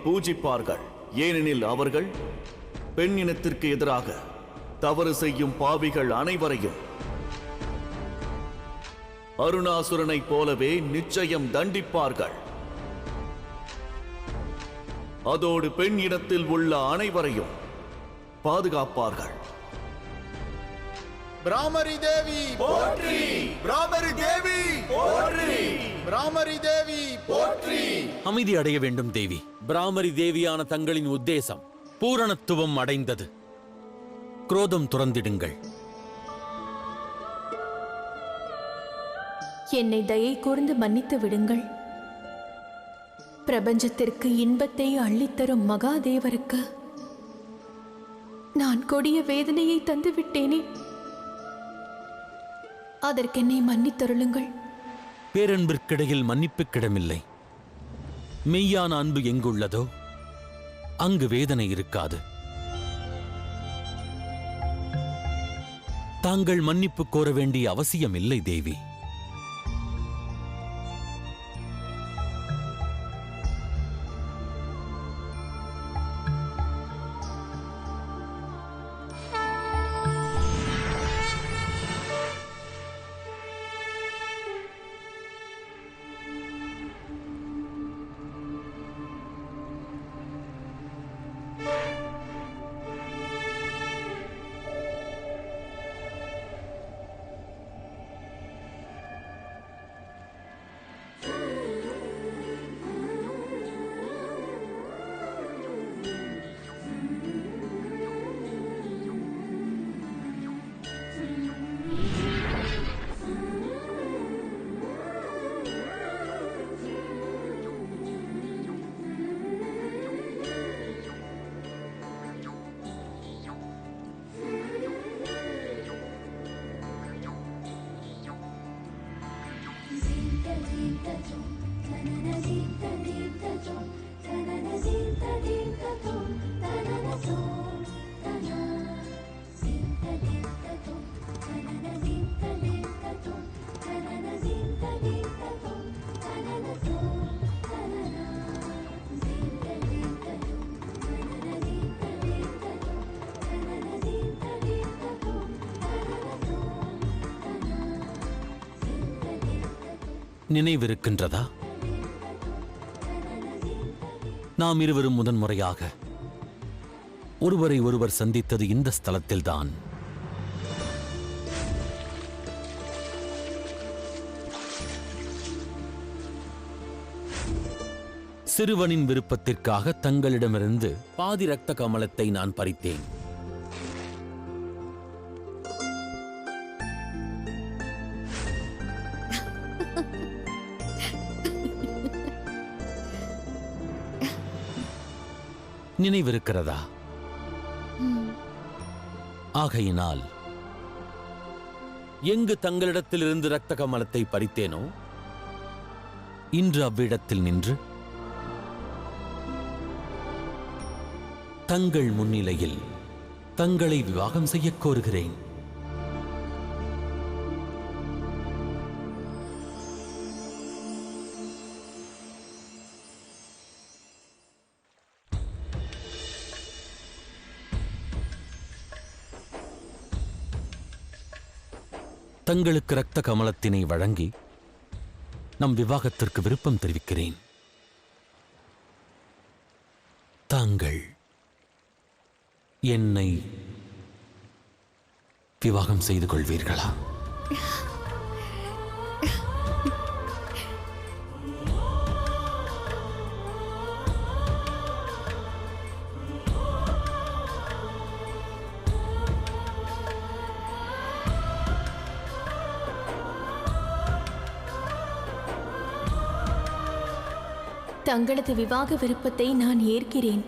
பூஜிப்பார்கள். ஏனெனில் அவர்கள் பெண் இனத்திற்கு எதிராக தவறு செய்யும் பாவிகள் அனைவரையும் அருணாசுரனைப் போலவே நிச்சயம் தண்டிப்பார்கள். அதோடு பெண் இனத்தில் உள்ள அனைவரையும் பாதுகாப்பார்கள். பிராமரி தேவி போற்றி! பிராமரி தேவி போற்றி! பிராமரி தேவி போற்றி! அமைதி அடைய வேண்டும் தேவி. பிராமரி தேவியான தங்களின் உத்தேசம் பூரணத்துவம் அடைந்தது. குரோதம் துறந்திடுங்கள். என்னை தயை கூர்ந்து மன்னித்து விடுங்கள். பிரபஞ்சத்திற்கு இன்பத்தை அள்ளித்தரும் மகாதேவருக்கு நான் கொடிய வேதனையை தந்து விட்டேனே, அதற்கென்னை மன்னித்தருளுங்கள். பேரன்பிற்கிடையில் மன்னிப்புக்கிடமில்லை. மெய்யான அன்பு எங்குள்ளதோ அங்கு வேதனை இருக்காது. தாங்கள் மன்னிப்பு கோர வேண்டிய அவசியம் இல்லை தேவி. நினைவிருக்கின்றதா? நாம் இருவரும் முதன்முறையாக ஒருவரை ஒருவர் சந்தித்தது இந்த ஸ்தலத்தில்தான். சிறுவனின் விருப்பத்திற்காக தங்களிடமிருந்து பாதி இரத்த கமலத்தை நான் பறித்தேன். நினைவிருக்கிறதா? ஆகையினால் எங்கு தங்களிடத்திலிருந்து இரத்த கமலத்தை பறித்தேனோ இன்று அவ்விடத்தில் நின்று தங்கள் முன்னிலையில் தங்களை விவாகம் செய்யக் கோருகிறேன். தங்களுக்கு இரத்த கமலத்தினை வழங்கி நம் விவாகத்திற்கு விருப்பம் தெரிவிக்கிறேன். தாங்கள் என்னை விவாகம் செய்து கொள்வீர்களா? தங்களது விவாக விருப்பத்தை நான் ஏற்கிறேன்.